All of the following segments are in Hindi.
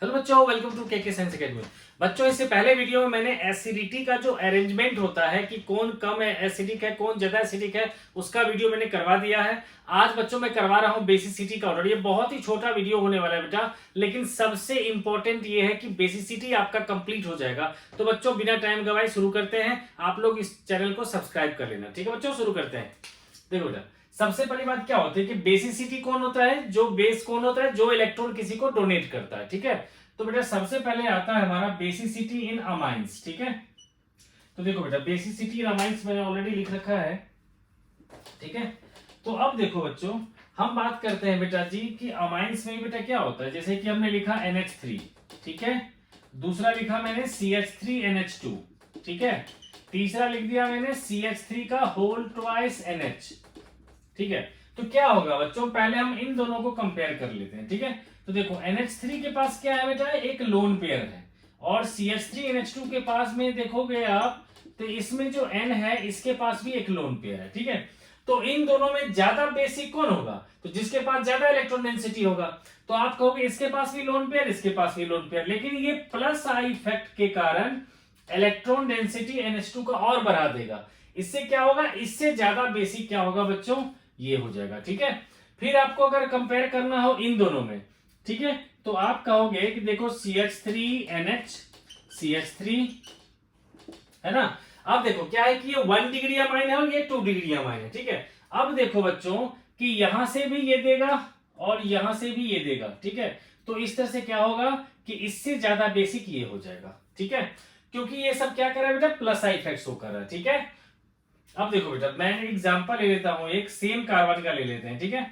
हेलो बच्चों, वेलकम टू के साइंस एकेडमी। बच्चों, इससे पहले वीडियो में मैंने एसिडिटी का जो अरेंजमेंट होता है कि कौन कम एसिडिक है कौन ज्यादा एसिडिक है, उसका वीडियो मैंने करवा दिया है। आज बच्चों मैं करवा रहा हूँ बेसिसिटी का ऑर्डर। ये बहुत ही छोटा वीडियो होने वाला है बेटा, लेकिन सबसे इंपॉर्टेंट ये है कि बेसिसिटी आपका कंप्लीट हो जाएगा। तो बच्चों बिना टाइम गवाए शुरू करते हैं। आप लोग इस चैनल को सब्सक्राइब कर लेना, ठीक है बच्चों। शुरू करते हैं। देखो बेटा, सबसे पहली बात क्या होती है कि बेसिसिटी कौन होता है, जो बेस कौन होता है, जो इलेक्ट्रॉन किसी को डोनेट करता है, ठीक है। तो बेटा सबसे पहले आता है हमारा बेसिसिटी इन अमाइंस, ठीक है। तो देखो बेटा, बेसिसिटी इन अमाइंस मैंने ऑलरेडी लिख रखा है, ठीक है। तो अब देखो बच्चों, हम बात करते हैं बेटा जी कि अमाइंस में बेटा क्या होता है। जैसे कि हमने लिखा NH3, ठीक है। दूसरा लिखा मैंने CH3NH2, ठीक है। तीसरा लिख दिया मैंने CH3 का होल ट्वाइस NH, ठीक है। तो क्या होगा बच्चों, पहले हम इन दोनों को कंपेयर कर लेते हैं, ठीक है। तो देखो NH3 के पास क्या है बेटा, एक लोन पेयर है, और CH3NH2 के पास में देखोगे आप तो इसमें जो N है इसके पास भी एक लोन पेयर है, ठीक है। तो इन दोनों में ज्यादा बेसिक कौन होगा, तो जिसके पास ज्यादा इलेक्ट्रॉन डेंसिटी होगा। तो आप कहोगे इसके पास भी लोन पेयर, इसके पास भी लोन पेयर, लेकिन ये प्लस आई इफेक्ट के कारण इलेक्ट्रॉन डेंसिटी NH2 का और बढ़ा देगा। इससे क्या होगा, इससे ज्यादा बेसिक क्या होगा बच्चों, ये हो जाएगा, ठीक है। फिर आपको अगर कंपेयर करना हो इन दोनों में, ठीक है, तो आप कहोगे कि देखो CH3NH CH3 है ना। अब देखो क्या है कि ये 1 डिग्री अमाइन है और ये 2 डिग्री अमाइन है, ठीक है। अब देखो बच्चों कि यहां से भी ये देगा और यहां से भी ये देगा, ठीक है। तो इस तरह से क्या होगा कि इससे ज्यादा बेसिक ये हो जाएगा, ठीक है। क्योंकि ये सब क्या कर रहा है बेटा, प्लस आई इफेक्ट शो कर रहा है, ठीक है। अब देखो बेटा, मैं एग्जांपल ले लेता हूं, एक सेम कार्बन का ले लेते हैं, ठीक है।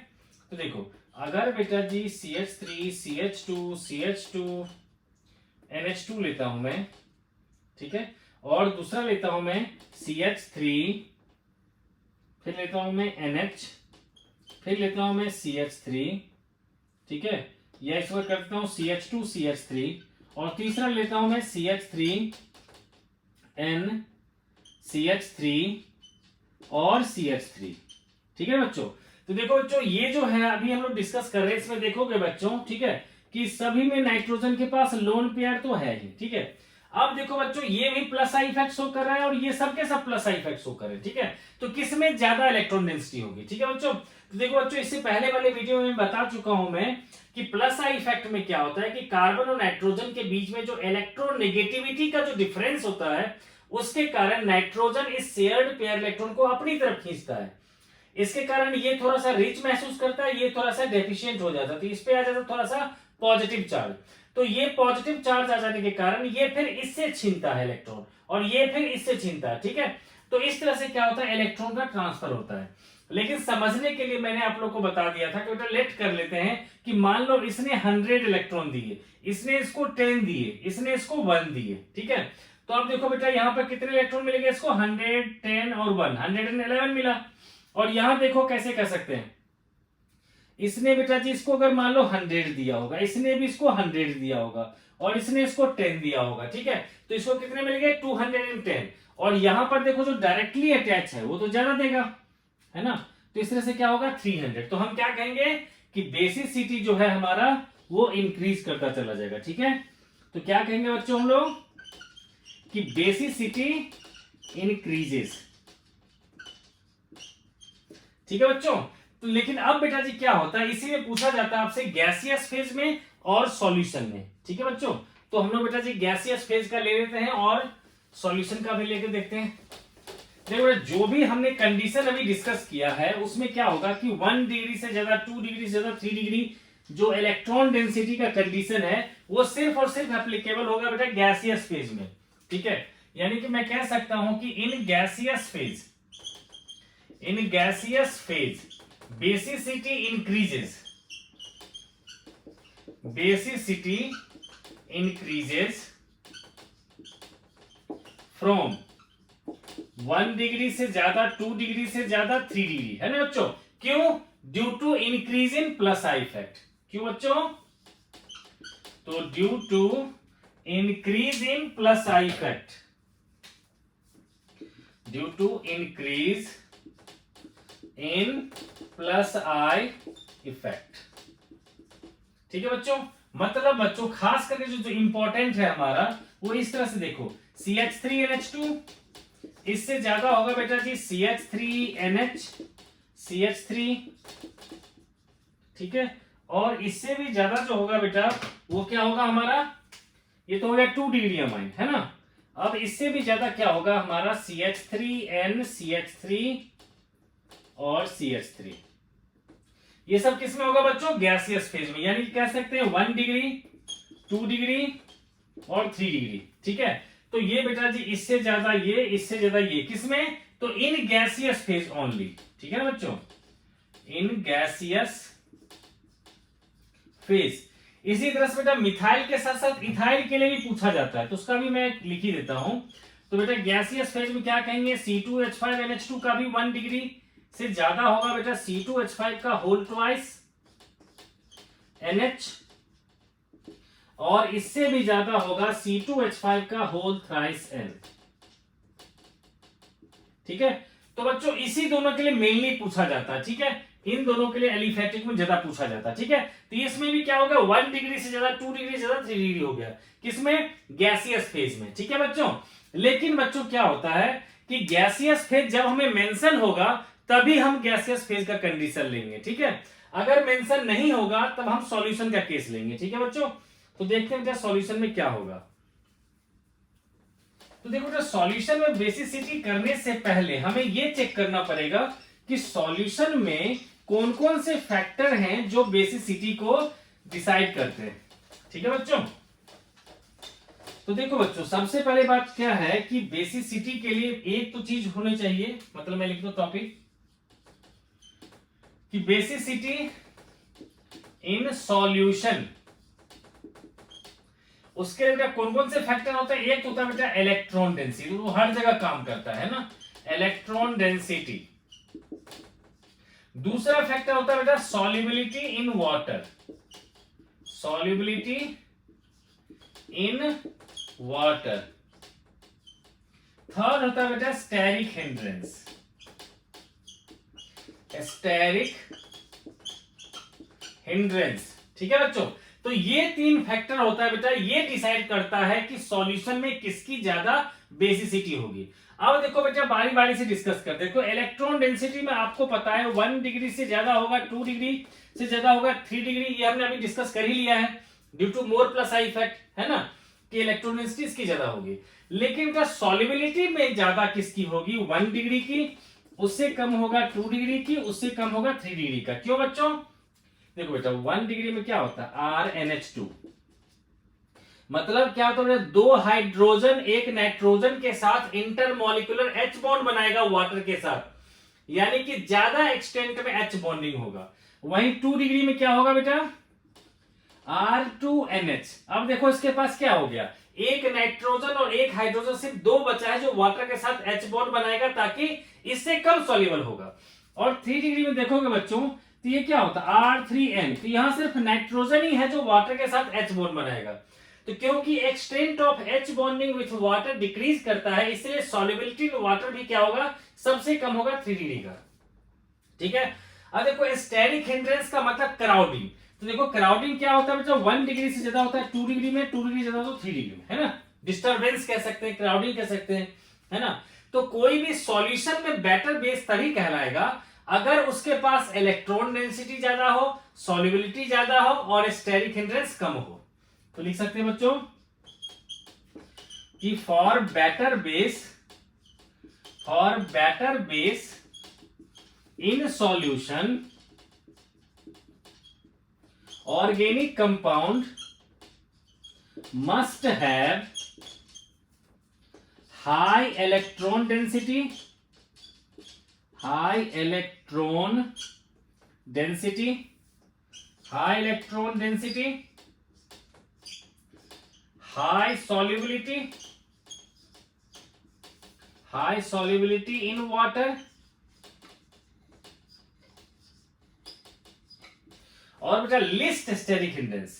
तो देखो अगर बेटा जी CH3 CH2 CH2 NH2 लेता हूं मैं, ठीक है, और दूसरा लेता हूं मैं CH3, फिर लेता हूं मैं NH, फिर लेता हूं मैं CH3, ठीक है, या इस बार करता हूं CH2 CH3, और तीसरा लेता हूं मैं CH3N CH3 और CH3, ठीक है बच्चों। तो देखो बच्चों, ये जो है अभी हम लोग डिस्कस कर रहे हैं, इसमें देखोगे बच्चों, ठीक है, कि सभी में नाइट्रोजन के पास लोन पेयर तो है ही, ठीक है। अब देखो बच्चों, ये भी प्लस आई इफेक्ट शो कर रहा है और ये सब के सब प्लस आई इफेक्ट शो कर रहे हैं, ठीक है। तो किसमें ज्यादा इलेक्ट्रॉन डेंसिटी होगी, ठीक है बच्चों। तो देखो बच्चों, इससे पहले वाले वीडियो में बता चुका हूं मैं कि प्लस आई इफेक्ट में क्या होता है कि कार्बन और नाइट्रोजन के बीच में जो इलेक्ट्रॉन नेगेटिविटी का जो डिफरेंस होता है, उसके कारण नाइट्रोजन इस शेयर्ड पेयर इलेक्ट्रॉन को अपनी तरफ खींचता है। इसके कारण ये थोड़ा सा रिच महसूस करता है, ये थोड़ा सा डेफिशिएंट हो जाता है, तो इस पे आ जाता है थोड़ा सा पॉजिटिव चार्ज। तो ये पॉजिटिव चार्ज आ जाने के कारण ये फिर इससे छीनता है इलेक्ट्रॉन, और ये फिर इससे छीनता है, ठीक है। तो इस तरह से क्या होता है, इलेक्ट्रॉन का ट्रांसफर होता है। लेकिन समझने के लिए मैंने आप लोग को बता दिया था कि बेटा लेट कर लेते हैं कि मान लो इसने 100 इलेक्ट्रॉन दिए, इसने इसको 10 दिए, इसने इसको 1 दिए, ठीक है। तो अब देखो बेटा यहां पर कितने इलेक्ट्रॉन मिलेंगे इसको, 100 10 और 1 111 मिला। और यहां देखो कैसे कर सकते हैं, इसने बेटा जी इसको अगर मान लो 100 दिया होगा, इसने भी इसको 100 दिया होगा, और इसने इसको 10 दिया होगा, ठीक है। तो इसको कितने मिल गए, 210। और यहां पर देखो जो डायरेक्टली अटैच है वो तो ज्यादा देगा, है ना। तो इस तरह से क्या होगा, 300। तो हम क्या कहेंगे कि बेसिसिटी जो है हमारा वो इंक्रीज करता चला जाएगा, ठीक है। तो क्या कहेंगे बच्चों हम लोग कि बेसिसिटी इंक्रीजेस, ठीक है बच्चों। तो लेकिन अब बेटा जी क्या होता है, इसी में पूछा जाता है आपसे गैसियस फेज में और सॉल्यूशन में, ठीक है बच्चों। तो हम लोग बेटा जी गैसियस फेज का ले लेते हैं और सॉल्यूशन का भी लेके देखते हैं। देखो बेटा, जो भी हमने कंडीशन अभी डिस्कस किया है उसमें क्या होगा कि 1 डिग्री से ज्यादा, 2 डिग्री से ज्यादा, 3 डिग्री जो इलेक्ट्रॉन डेंसिटी का कंडीशन है वो सिर्फ और सिर्फ एप्लीकेबल होगा बेटा गैसियस फेज में, ठीक है। यानी कि मैं कह सकता हूं कि in gaseous phase basicity increases from 1 degree से ज्यादा, 2 डिग्री से ज्यादा, 3 डिग्री, है ना बच्चों। क्यों, due to increase in plus I effect. क्यों बच्चों, तो due to increase in plus I effect, due to increase in plus I effect, ठीक है बच्चों। मतलब बच्चों खास करके जो इंपॉर्टेंट है हमारा वो इस तरह से देखो, CH3NH2 इससे ज्यादा होगा बेटा जी CH3 ठीक है, और इससे भी ज्यादा जो होगा बेटा वो क्या होगा हमारा, ये तो हो गया 2 डिग्री अमाइन है ना। अब इससे भी ज्यादा क्या होगा हमारा CH3N CH3 और CH3, ये सब किसमें होगा बच्चों, गैसियस फेज में, यानी कह सकते हैं 1 डिग्री 2 डिग्री और 3 डिग्री। ठीक है, तो ये बेटा जी इससे ज्यादा ये, इससे ज्यादा ये, किसमें, तो इन गैसियस फेज ओनली। ठीक है ना बच्चों, इन गैसियस फेज। इसी तरह से बेटा मिथाइल के साथ साथ इथाइल के लिए भी पूछा जाता है, तो उसका भी मैं लिख ही देता हूं। तो बेटा गैसियस फेज में क्या कहेंगे, C2H5NH2 का भी 1 डिग्री से ज्यादा होगा बेटा C2H5 का होल ट्वाइस NH, और इससे भी ज्यादा होगा C2H5 का होल थ्राइस N। ठीक है, तो बच्चों इसी दोनों के लिए मेनली पूछा जाता है। ठीक है, इन दोनों के लिए एलिफेटिक में ज्यादा पूछा जाता है। ठीक है, तो इसमें भी क्या होगा 1 डिग्री से ज्यादा, 2 डिग्री से ज्यादा, 3 डिग्री हो गया, किसमें, गैसियस फेज में। ठीक है बच्चों, लेकिन बच्चों क्या होता है कि गैसियस फेज जब हमें मेंशन होगा तभी हम गैसियस फेज का कंडीशन लेंगे। ठीक है, अगर मेंशन नहीं होगा तब हम सॉल्यूशन का केस लेंगे। ठीक है बच्चों, तो देखते हैं सॉल्यूशन में क्या होगा। तो देखो सॉल्यूशन में बेसिसिटी करने से पहले हमें यह चेक करना पड़ेगा कि सॉल्यूशन में कौन कौन से फैक्टर हैं जो बेसिसिटी को डिसाइड करते हैं। ठीक है बच्चों, तो देखो बच्चों सबसे पहले बात क्या है कि बेसिसिटी के लिए एक तो चीज होनी चाहिए, मतलब मैं लिख दो टॉपिक कि बेसिसिटी इन सॉल्यूशन। उसके लिए बेटा कौन कौन से फैक्टर होते हैं, एक होता है बेटा इलेक्ट्रॉन डेंसिटी, वो हर जगह काम करता है ना, इलेक्ट्रॉन डेंसिटी। दूसरा फैक्टर होता है बेटा solubility in water, solubility in water. Third होता है बेटा स्टेरिक हिंड्रेंस, स्टेरिक हिंड्रेंस। ठीक है बच्चों, तो ये 3 फैक्टर होता है बेटा, ये डिसाइड करता है कि सॉल्यूशन में किसकी ज्यादा बेसिसिटी होगी। अब देखो बेटा बारी बारी से डिस्कस करते हैं। देखो इलेक्ट्रॉन डेंसिटी में आपको पता है 1 डिग्री से ज्यादा होगा, 2 डिग्री से ज्यादा होगा, 3 डिग्री, ये हमने अभी डिस्कस कर ही लिया है due to more plus I effect, है ना, कि इलेक्ट्रॉन डेंसिटी इसकी ज्यादा होगी। लेकिन क्या सॉल्युबिलिटी में ज्यादा किसकी होगी, 1 डिग्री की, उससे कम होगा 2 डिग्री की, उससे कम होगा 3 डिग्री का। क्यों बच्चों, देखो बेटा 1 डिग्री में क्या होता है RNH2, मतलब क्या होता है, 2 हाइड्रोजन एक नाइट्रोजन के साथ इंटरमॉलिक्यूलर H बॉन्ड बनाएगा वाटर के साथ, यानी कि ज्यादा एक्सटेंट में H बॉन्डिंग होगा। वहीं 2 डिग्री में क्या होगा बेटा R2NH। अब देखो इसके पास क्या हो गया, एक नाइट्रोजन और एक हाइड्रोजन, सिर्फ 2 बचा है जो वाटर के साथ H बॉन्ड बनाएगा ताकि इससे कम सॉल्युबल होगा। और 3 डिग्री में देखोगे बच्चों तो ये क्या होता है R3N, तो यहां सिर्फ नाइट्रोजन ही है जो वाटर के साथ H बॉन्ड बनाएगा। तो क्योंकि extent of H bonding with water decrease करता है, इसलिए सॉल्युबिलिटी इन वाटर भी क्या होगा, सबसे कम होगा 3 डिग्री का। ठीक है, अब देखो स्टेरिक हिंड्रेंस का मतलब क्राउडिंग। तो देखो क्राउडिंग क्या होता है बेटा, 1 डिग्री से ज्यादा होता है 2 डिग्री में, 2 डिग्री ज्यादा तो 3 डिग्री में, है ना, डिस्टर्बेंस कह सकते हैं, क्राउडिंग कह सकते हैं, है ना। तो कोई भी सॉल्यूशन में बेटर बेस तभी कहलाएगा अगर उसके पास इलेक्ट्रॉन डेंसिटी ज्यादा हो, सॉल्युबिलिटी ज्यादा हो और स्टेरिक हिंड्रेंस कम हो। तो लिख सकते हैं बच्चों कि for better base in solution organic compound must have high electron density, high electron density, high solubility in water, और बेटा लिस्ट स्टेरिक हिंड्रेंस।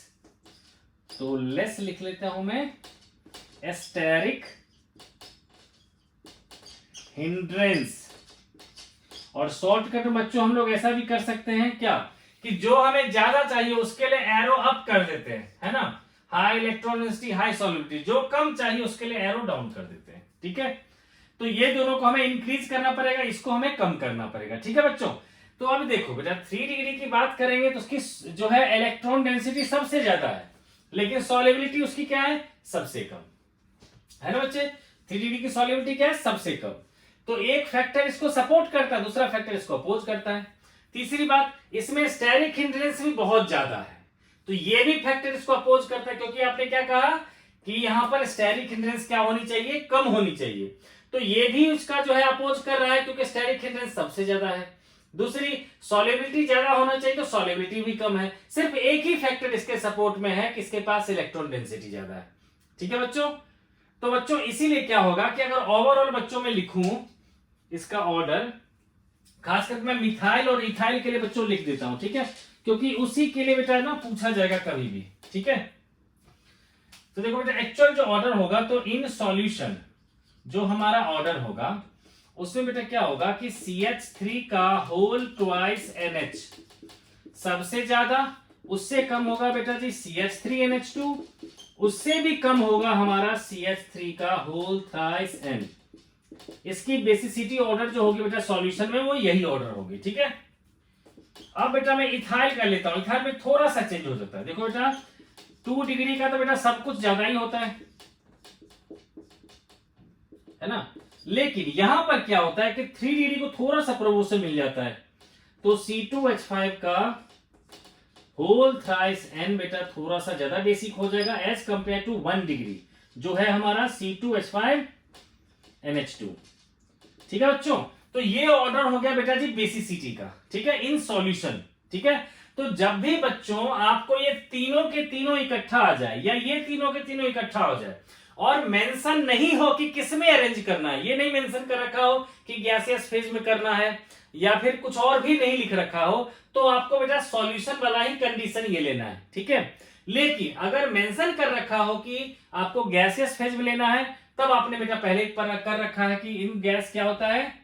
तो लेस लिख लेता हूं मैं, स्टेरिक हिंड्रेंस। और शॉर्टकट में बच्चों हम लोग ऐसा भी कर सकते हैं क्या कि जो हमें ज्यादा चाहिए उसके लिए एरो अप कर देते हैं, है ना, high electron density high solubility, जो कम चाहिए उसके लिए एरो डाउन कर देते हैं, ठीक है। तो ये दोनों को हमें इंक्रीज करना पड़ेगा, इसको हमें कम करना पड़ेगा, ठीक है बच्चों। तो अब देखो बेटा 3 डिग्री की बात करेंगे तो उसकी जो है इलेक्ट्रॉन डेंसिटी सबसे ज्यादा है, लेकिन सॉल्युबिलिटी उसकी क्या है, सबसे कम, है ना बच्चे। 3 डिग्री की सॉल्युबिलिटी क्या है, सबसे कम। तो एक फैक्टर इसको सपोर्ट करता है, दूसरा फैक्टर इसको अपोज करता है। तीसरी बात, इसमें स्टेरिक हिंड्रेंस भी बहुत ज्यादा है, तो ये भी फैक्टर इसको अपोज करता है, क्योंकि आपने क्या कहा कि यहां पर स्टेरिक हिंड्रेंस क्या होनी चाहिए, कम होनी चाहिए। तो ये भी उसका जो है अपोज कर रहा है, क्योंकि स्टेरिक हिंड्रेंस सबसे ज्यादा है। दूसरी, सॉल्युबिलिटी ज्यादा होना चाहिए, तो सॉल्युबिलिटी भी कम है। सिर्फ एक ही फैक्टर इसके सपोर्ट में है कि इसके पास इलेक्ट्रॉन डेंसिटी ज्यादा है, ठीक है बच्चों। तो बच्चों इसीलिए क्या होगा कि अगर ओवरऑल बच्चों में लिखूं इसका ऑर्डर, खासकर मैं मिथाइल और इथाइल के लिए बच्चों लिख देता हूं, ठीक है, क्योंकि उसी के लिए बेटा ना पूछा जाएगा कभी भी, ठीक है। तो देखो बेटा एक्चुअल जो ऑर्डर होगा, तो इन सॉल्यूशन जो हमारा ऑर्डर होगा उसमें बेटा क्या होगा कि CH3 का होल ट्वाइस NH सबसे ज्यादा, उससे कम होगा बेटा जी CH3NH2, उससे भी कम होगा हमारा CH3 का होल थ्राइस N। इसकी बेसिसिटी ऑर्डर जो होगी बेटा सॉल्यूशन में वो यही ऑर्डर होगी, ठीक है। अब बेटा मैं इथाइल कर लेता हूं, इथाइल में थोड़ा सा चेंज हो जाता है। देखो बेटा 2 डिग्री का तो बेटा सब कुछ ज्यादा ही होता है ना, लेकिन यहां पर क्या होता है कि 3 डिग्री को थोड़ा सा प्रमोशन मिल जाता है, तो C2H5 का होल थ्राइस N बेटा थोड़ा सा ज्यादा बेसिक हो जाएगा एज कंपेयर टू 1 डिग्री जो है हमारा C2H5NH2, ठीक है बच्चों। तो ये ऑर्डर हो गया बेटा जी बेसिसिटी का, ठीक है, इन सॉल्यूशन, ठीक है। तो जब भी बच्चों आपको ये तीनों के तीनों इकट्ठा आ जाए, या ये तीनों के तीनों इकट्ठा हो जाए, और मेंशन नहीं हो कि किस में अरेंज करना है, ये नहीं मेंशन कर रखा हो कि गैसियस फेज में करना है, या फिर कुछ और भी नहीं लिख रखा हो, तो आपको बेटा सॉल्यूशन वाला ही कंडीशन ये लेना है, ठीक है। लेकिन अगर मेंशन कर रखा हो कि आपको गैसियस फेज में लेना है, तब आपने बेटा पहले पर कर रखा है कि इन गैस क्या होता है,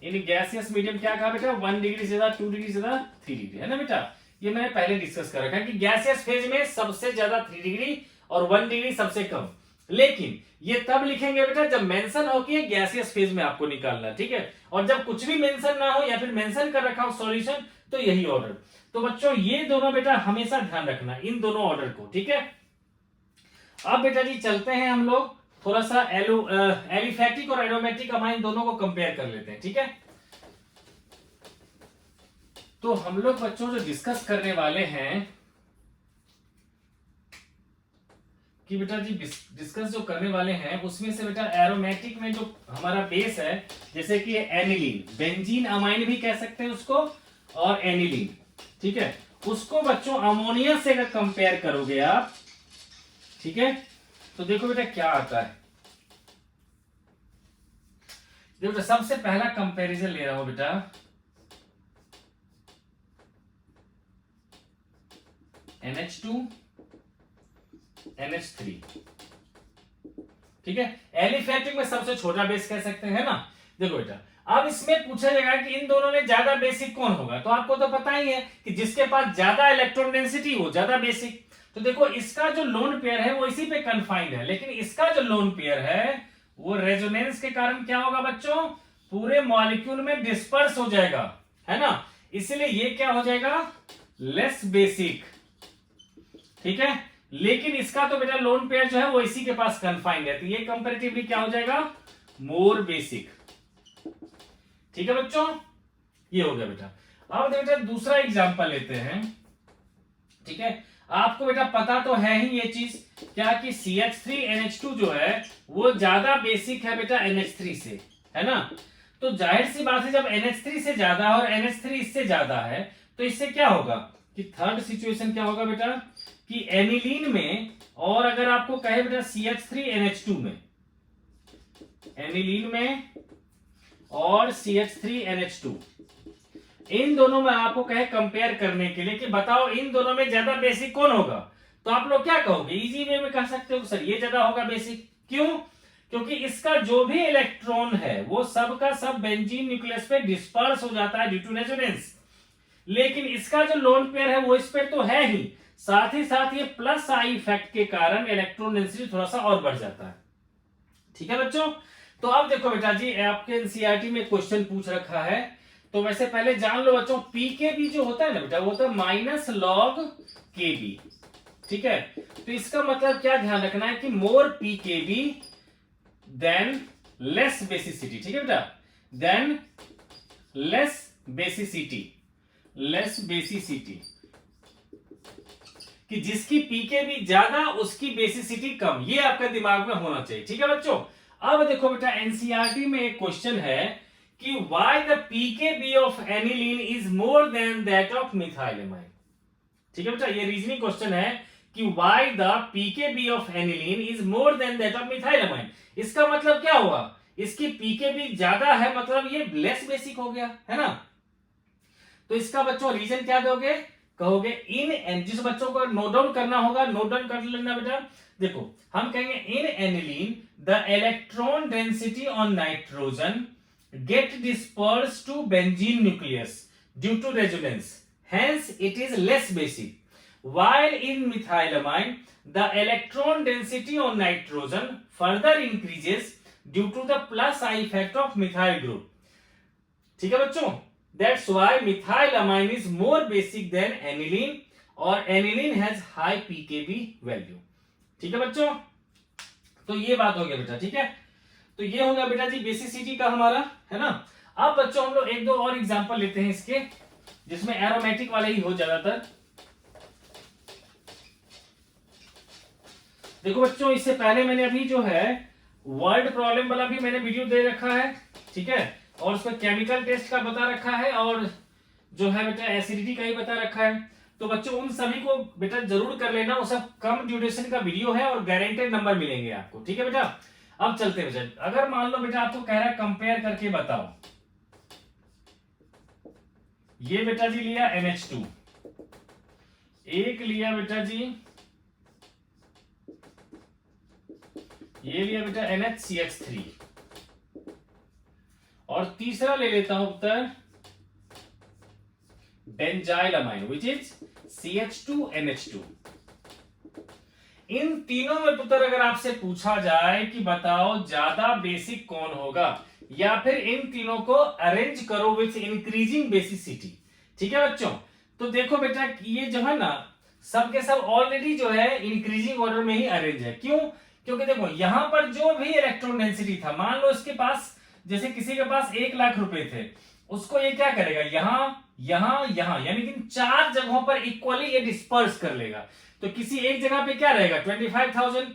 इन गैसियस मीडियम क्या कहा बेटा, 1 डिग्री से ज्यादा, 2 डिग्री से ज्यादा, 3 डिग्री, है ना बेटा। ये मैंने पहले डिस्कस कर रखा है कि गैसियस फेज में सबसे ज्यादा 3 डिग्री और 1 डिग्री सबसे कम। लेकिन ये तब लिखेंगे बेटा जब मेंशन हो कि गैसियस फेज में आपको निकालना है, ठीक है। और जब कुछ भी मेंशन ना हो या फिर मेंशन कर रखा हो सॉल्यूशन, तो यही ऑर्डर। तो बच्चों ये दोनों बेटा हमेशा ध्यान रखना इन दोनों ऑर्डर को, ठीक है। अब बेटा जी चलते हैं हम लोग थोड़ा सा एलिफैटिक और एरोमेटिक अमाइन दोनों को कंपेयर कर लेते हैं, ठीक है। तो हम लोग बच्चों जो डिस्कस करने वाले हैं कि बेटा जी डिस्कस जो करने वाले हैं उसमें से बेटा एरोमेटिक में जो हमारा बेस है, जैसे कि एनिलीन, बेंजीन अमाइन भी कह सकते हैं उसको, और एनिलीन, ठीक है, उसको बच्चों अमोनिया से अगर कंपेयर करोगे आप, ठीक है, तो देखो बेटा क्या आता है। देखो बेटा सबसे पहला कंपैरिजन ले रहा हूं बेटा, NH2 NH3, ठीक है। एलिफैटिक में सबसे छोटा बेस कह सकते हैं ना। देखो बेटा अब इसमें पूछा जाएगा कि इन दोनों में ज्यादा बेसिक कौन होगा, तो आपको तो पता ही है कि जिसके पास ज्यादा इलेक्ट्रॉन डेंसिटी वो ज्यादा बेसिक। तो देखो इसका जो लोन पेयर है वो इसी पे कन्फाइंड है, लेकिन इसका जो लोन पेयर है वो रेजोनेंस के कारण क्या होगा बच्चों, पूरे मॉलिक्यूल में डिस्पर्स हो जाएगा, है ना। इसलिए ये क्या हो जाएगा, लेस बेसिक, ठीक है। लेकिन इसका तो बेटा लोन पेयर जो है वो इसी के पास कन्फाइंड है, तो ये कंपैरेटिवली क्या हो जाएगा, मोर बेसिक, ठीक है बच्चों। ये हो गया बेटा। अब बेटा दूसरा एग्जांपल लेते हैं, ठीक है। आपको बेटा पता तो है ही ये चीज क्या कि CH3NH2 जो है वो ज्यादा बेसिक है बेटा NH3 से, है ना। तो जाहिर सी बात है जब NH3 से ज्यादा और NH3 इससे ज्यादा है, तो इससे क्या होगा कि थर्ड सिचुएशन क्या होगा बेटा कि एनिलीन में, और अगर आपको कहे बेटा CH3NH2 में, एनिलीन में और CH3NH2 इन दोनों में आपको कहे कंपेयर करने के लिए कि बताओ इन दोनों में ज्यादा बेसिक कौन होगा, तो आप लोग क्या कहोगे, इजी वे में कह सकते हो सर ये ज्यादा होगा बेसिक। क्यों, क्योंकि इसका जो भी इलेक्ट्रॉन है वो सब का सब बेंजीन न्यूक्लियस पे डिस्पर्स हो जाता है ड्यू टू रेजोनेंस। लेकिन इसका जो लोन पेयर है वो इस पे तो है ही, साथ ही साथ ये प्लस आई इफेक्ट के कारण इलेक्ट्रॉन डेंसिटी थोड़ा सा और बढ़ जाता है। ठीक है बच्चों, तो अब देखो बेटा जी, आपके एनसीईआरटी में क्वेश्चन पूछ रखा है, तो वैसे पहले जान लो बच्चों, पी के बी जो होता है ना बेटा, वो होता है माइनस लॉग के बी। ठीक है, तो इसका मतलब क्या ध्यान रखना है कि मोर पी के बी देन लेस बेसिसिटी। ठीक है बेटा, than less basicity, less basicity, कि जिसकी पीके भी ज्यादा उसकी बेसिसिटी कम, ये आपका दिमाग में होना चाहिए। ठीक है बच्चों, अब देखो बेटा एनसीईआरटी में एक क्वेश्चन है कि why the pKb of aniline is more than that of methylamine. ठीक है बेटा, ये रीजनिंग क्वेश्चन है कि why the pKb of aniline is more than that of methylamine. इसका मतलब क्या हुआ, इसकी पीकेबी ज्यादा है, मतलब ये लेस बेसिक हो गया है ना। तो इसका बच्चों रीजन क्या दोगे, कहोगे इन एन, जिस बच्चों को नोट डाउन करना होगा नोट डाउन कर लेना बेटा। देखो हम कहेंगे in aniline the electron density on nitrogen get disperse to benzene nucleus due to resonance, hence it is less basic, while in methylamine the electron density on nitrogen further increases due to the plus I effect of methyl group. ठीक है बच्चों, that's why methylamine is more basic than aniline और aniline has high pKb value. ठीक है बच्चों, तो ये बात हो गया बेटा। ठीक है, तो ये होगा बेटा जी बेसिसिटी का हमारा, है ना। अब बच्चों हम लोग एक दो और एग्जांपल लेते हैं इसके, जिसमें एरोमेटिक वाले ही हो ज्यादातर। देखो बच्चों, इससे पहले मैंने अभी जो है वर्ड प्रॉब्लम वाला भी मैंने वीडियो दे रखा है। ठीक है, और उसमें केमिकल टेस्ट का बता रखा है और जो है बेटा एसिडिटी का ही बता रखा है। तो बच्चों उन सभी को बेटा जरूर कर लेना, वो सब कम ड्यूरेशन का वीडियो है और गारंटेड नंबर मिलेंगे आपको। ठीक है बेटा, अब चलते हैं बेटा। अगर मान लो बेटा आपको कह रहा है कंपेयर करके बताओ, ये बेटा जी लिया NH2, एक लिया बेटा जी, ये लिया बेटा NHCH3, और तीसरा ले लेता हूं उत्तर बेंजाइलमाइन विच इज CH2NH2। इन तीनों में पुत्र अगर आपसे पूछा जाए कि बताओ ज्यादा बेसिक कौन होगा, या फिर इन तीनों को अरेंज करो विथ इंक्रीजिंग बेसिसिटी। ठीक है बच्चों, तो देखो बेटा ये जो है ना सब के सब ऑलरेडी जो है इंक्रीजिंग ऑर्डर में ही अरेंज है। क्यों, क्योंकि देखो यहां पर जो भी इलेक्ट्रॉन डेंसिटी था, मान लो इसके पास, जैसे किसी के पास 1 लाख रुपए थे, उसको ये क्या करेगा, यहां यहां यहां, यानी कि 4 जगहों पर इक्वली ये डिस्पर्स कर लेगा। तो किसी एक जगह पे क्या रहेगा 25,000।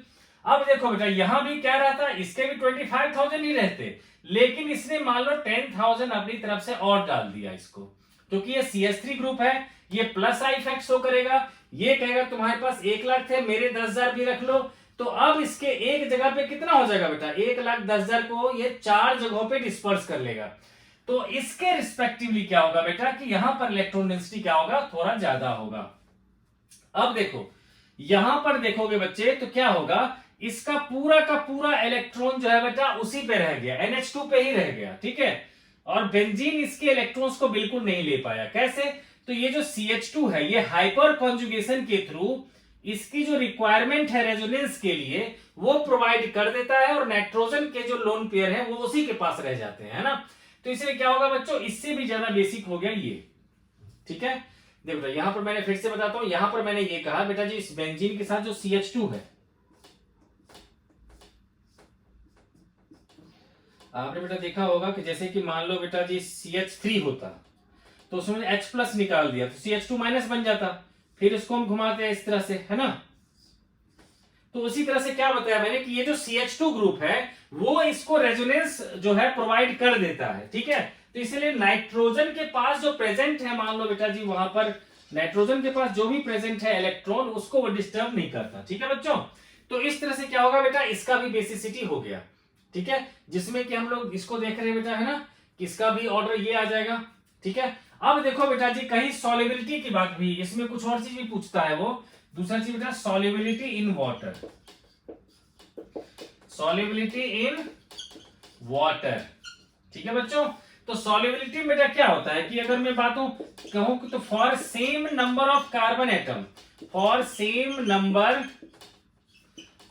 अब देखो बेटा यहां भी क्या रहता, इसके भी 25,000 ही रहते, लेकिन इसने मान लो 10,000 अपनी तरफ से और डाल दिया इसको, क्योंकि ये CH3 ग्रुप है, ये प्लस आई इफेक्ट शो करेगा। ये कहेगा तुम्हारे पास 1 लाख थे, मेरे 10,000 भी रख लो। तो अब इसके एक जगह पे कितना हो जाएगा बेटा, 1,10,000 को ये 4 जगहों पे डिस्पर्स कर लेगा। तो इसके रिस्पेक्टिवली क्या होगा बेटा कि यहां पर इलेक्ट्रॉन डेंसिटी क्या होगा, थोड़ा ज्यादा होगा। अब देखो यहां पर देखोगे बच्चे तो क्या होगा, इसका पूरा का पूरा इलेक्ट्रॉन जो है बेटा उसी पे रह गया, NH2 पे ही रह गया। ठीक है, और बेंजीन इसके इलेक्ट्रॉन्स को बिल्कुल नहीं ले पाया। कैसे, तो ये जो CH2 है ये हाइपर कॉन्जुगेशन के थ्रू इसकी जो रिक्वायरमेंट है रेजोनेंस के लिए वो प्रोवाइड कर देता है, और नाइट्रोजन के जो लोन पेयर है वो उसी के पास रह जाते हैं, है ना। तो इसलिए क्या होगा बच्चों, इससे भी ज्यादा बेसिक हो गया ये। ठीक है, देखो बेटा यहां पर मैंने फिर से बताता हूं, यहां पर मैंने ये कहा बेटा जी इस बेंजीन के साथ जो CH2 है, आपने बेटा देखा होगा कि जैसे कि मान लो बेटा जी CH3 होता तो उसमें H+ निकाल दिया तो CH2- बन जाता, फिर इसको हम घुमाते हैं इस तरह से, है ना। तो उसी तरह से क्या बताया मैंने कि ये जो CH2 ग्रुप है वो इसको रेजोनेंस जो है प्रोवाइड कर देता है। ठीक है, तो इसलिए नाइट्रोजन के पास जो प्रेजेंट है, मान लो बेटा जी वहां पर नाइट्रोजन के पास जो भी प्रेजेंट है इलेक्ट्रॉन, उसको वो डिस्टर्ब नहीं करता। ठीक है बच्चों, तो इस तरह से क्या होगा बेटा, इसका भी बेसिसिटी हो गया। ठीक है, जिसमें कि हम लोग इसको देख रहे हैं बेटा, है ना, कि इसका भी ऑर्डर ये आ जाएगा। ठीक है, अब देखो बेटा जी कहीं सॉल्युबिलिटी की बात भी, इसमें कुछ और चीज भी पूछता है वो, दूसरा चीज बेटा solubility in water, solubility in water. ठीक है बच्चों, तो सॉल्युबिलिटी में बेटा क्या होता है कि अगर मैं बातों कहूं तो for same number of carbon atom, for same number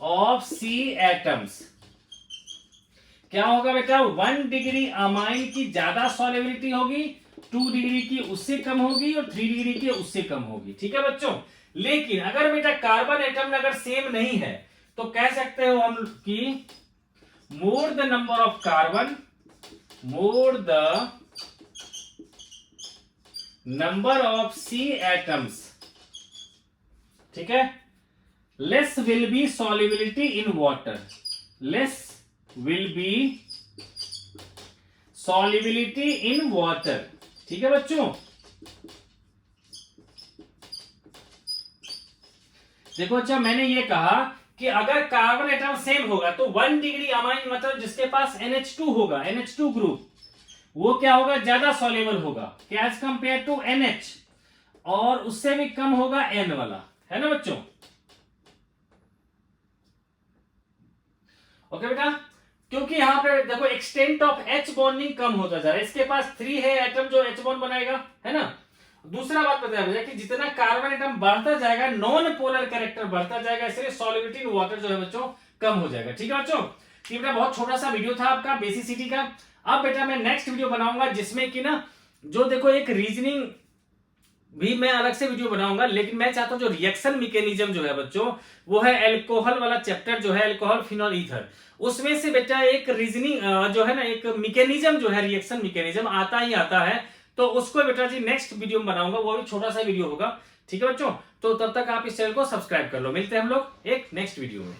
of C atoms क्या होगा बेटा, 1 डिग्री अमाइन की ज्यादा सॉल्युबिलिटी होगी, 2 डिग्री की उससे कम होगी और 3 डिग्री की उससे कम होगी। ठीक है बच्चों। लेकिन अगर बेटा कार्बन एटम अगर सेम नहीं है तो कह सकते हो हम कि more the number of carbon, more the number of C atoms, ठीक है, less will be solubility in water, less will be solubility in water। ठीक है बच्चों। देखो अच्छा मैंने ये कहा कि अगर कार्बन एटम सेम होगा तो 1 डिग्री अमाइन मतलब जिसके पास NH2 होगा, NH2 ग्रुप, वो क्या होगा, ज्यादा सॉल्युबल होगा एज कंपेयर टू NH, और उससे भी कम होगा N वाला, है ना बच्चों। ओके बेटा, क्योंकि यहां पे देखो एक्सटेंट ऑफ H बॉन्डिंग कम होता जा रहा है, इसके पास 3 है एटम जो H बॉन्ड बनाएगा, है ना। दूसरा बात बताया मुझे कि जितना कार्बन एटम बढ़ता जाएगा नॉन पोलर कैरेक्टर बढ़ता जाएगा, इसलिए सॉल्युबिलिटी इन वाटर जो है बच्चों कम हो जाएगा। ठीक है बच्चों, ये बेटा बहुत छोटा सा वीडियो था आपका बेसिसिटी का। अब बेटा मैं नेक्स्ट वीडियो बनाऊंगा जिसमें कि ना जो देखो एक रीजनिंग भी मैं अलग से वीडियो बनाऊंगा, लेकिन मैं चाहता हूं जो रिएक्शन मैकेनिज्म जो है बच्चों वो है अल्कोहल वाला चैप्टर जो है अल्कोहल फिनॉल ईथर, उसमें से बेटा एक रीजनिंग जो है ना एक मैकेनिज्म जो है रिएक्शन मैकेनिज्म आता ही आता है, तो उसको बेटा जी नेक्स्ट वीडियो में बनाऊंगा, वो भी छोटा सा वीडियो होगा। ठीक है बच्चों, तो तब तक आप इस चैनल को सब्सक्राइब कर लो। मिलते हैं हम लोग एक नेक्स्ट वीडियो में।